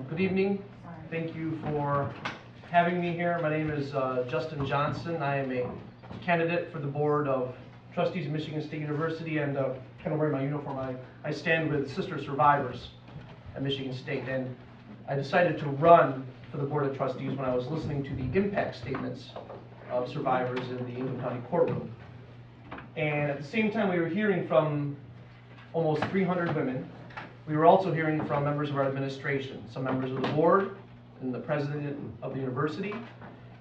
Good evening. Thank you for having me here. My name is Justin Johnson. I am a candidate for the Board of Trustees of Michigan State University, and kind of wearing my uniform, I stand with Sister Survivors at Michigan State. And I decided to run for the Board of Trustees when I was listening to the impact statements of survivors in the Ingham County courtroom. And at the same time, we were hearing from almost 300 women. We were also hearing from members of our administration, some members of the board, and the president of the university.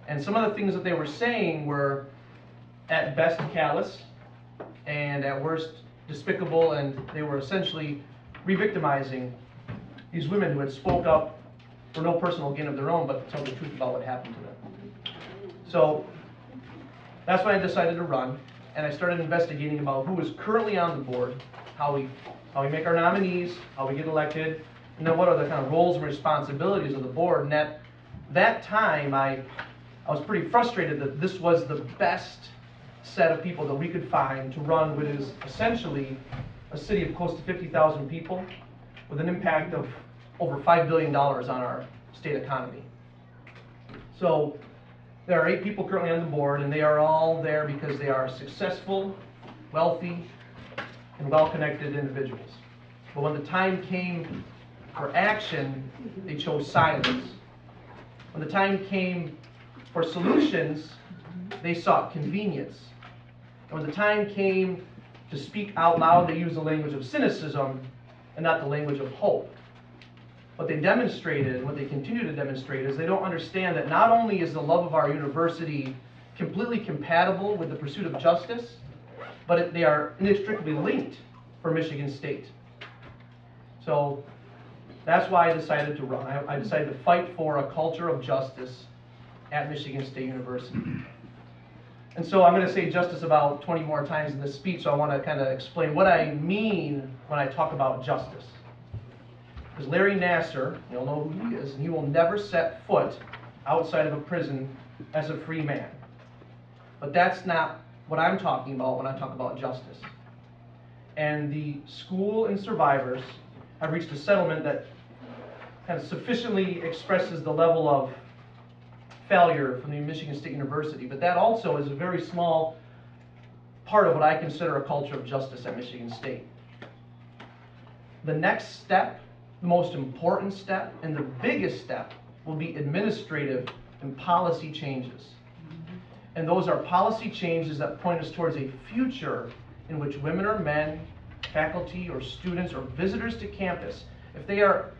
And some of the things that they were saying were at best callous and at worst despicable, and they were essentially re-victimizing these women who had spoke up for no personal gain of their own, but to tell the truth about what happened to them. So that's when I decided to run, and I started investigating about who was currently on the board, how we make our nominees, how we get elected, and then what are the kind of roles and responsibilities of the board. And at that time, I was pretty frustrated that this was the best set of people that we could find to run what is essentially a city of close to 50,000 people with an impact of over $5 billion on our state economy. So there are 8 people currently on the board, and they are all there because they are successful, wealthy, and well-connected individuals. But when the time came for action, they chose silence. When the time came for solutions, they sought convenience. And when the time came to speak out loud, they used the language of cynicism and not the language of hope. What they demonstrated, and what they continue to demonstrate, is they don't understand that not only is the love of our university completely compatible with the pursuit of justice, but they are inextricably linked for Michigan State. So that's why I decided to run. I decided to fight for a culture of justice at Michigan State University. And so I'm going to say justice about 20 more times in this speech, so I want to kind of explain what I mean when I talk about justice. Because Larry Nassar, you'll know who he is, and he will never set foot outside of a prison as a free man. But that's not what I'm talking about when I talk about justice. And the school and survivors have reached a settlement that kind of sufficiently expresses the level of failure from the Michigan State University. But that also is a very small part of what I consider a culture of justice at Michigan State. The next step, the most important step, and the biggest step will be administrative and policy changes. And those are policy changes that point us towards a future in which women or men, faculty or students or visitors to campus, if they ever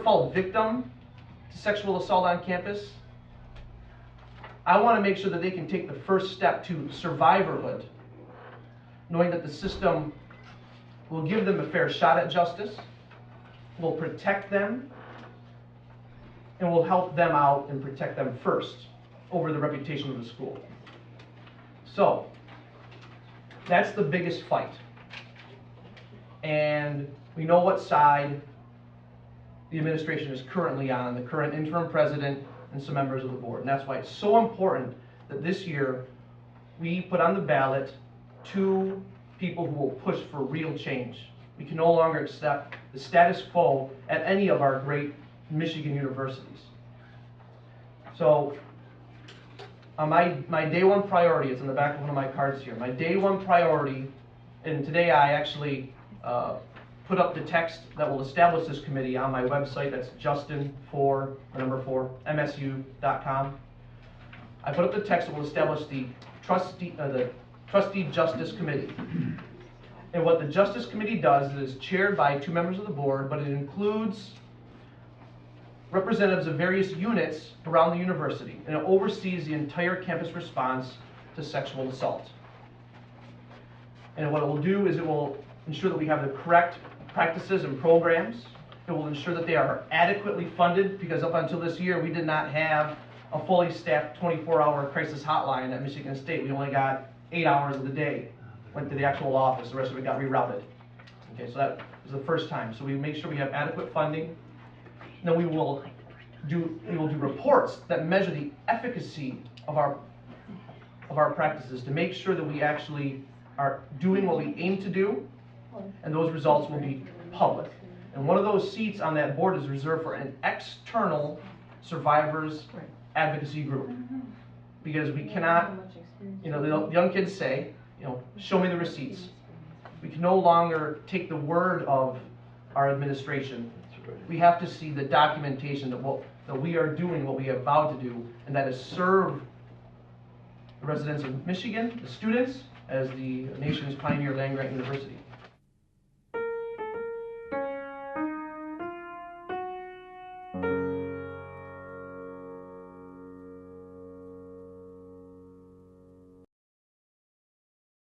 fall victim to sexual assault on campus, I want to make sure that they can take the first step to survivorhood, knowing that the system will give them a fair shot at justice, will protect them, and will help them out and protect them first over the reputation of the school. So that's the biggest fight. And we know what side the administration is currently on, the current interim president and some members of the board. And that's why it's so important that this year we put on the ballot 2 people who will push for real change. We can no longer accept the status quo at any of our great Michigan universities. So my day one priority is in the back of one of my cards here. My day one priority, and today I actually put up the text that will establish this committee on my website. That's Justin4, MSU.com. I put up the text that will establish the Trustee Justice Committee. And what the Justice Committee does is chaired by 2 members of the board, but it includes representatives of various units around the university, and it oversees the entire campus response to sexual assault. And what it will do is it will ensure that we have the correct practices and programs. It will ensure that they are adequately funded, because up until this year we did not have a fully staffed 24-hour crisis hotline at Michigan State. We only got 8 hours of the day went to the actual office. The rest of it got rerouted. Okay, so that was the first time. So we make sure we have adequate funding. Then we will do reports that measure the efficacy of our practices to make sure that we actually are doing what we aim to do, and those results will be public. And one of those seats on that board is reserved for an external survivors advocacy group. Because we cannot, you know, the young kids say, you know, show me the receipts. We can no longer take the word of our administration. We have to see the documentation that we are doing what we have vowed to do, and that is serve the residents of Michigan, the students, as the nation's pioneer land-grant university.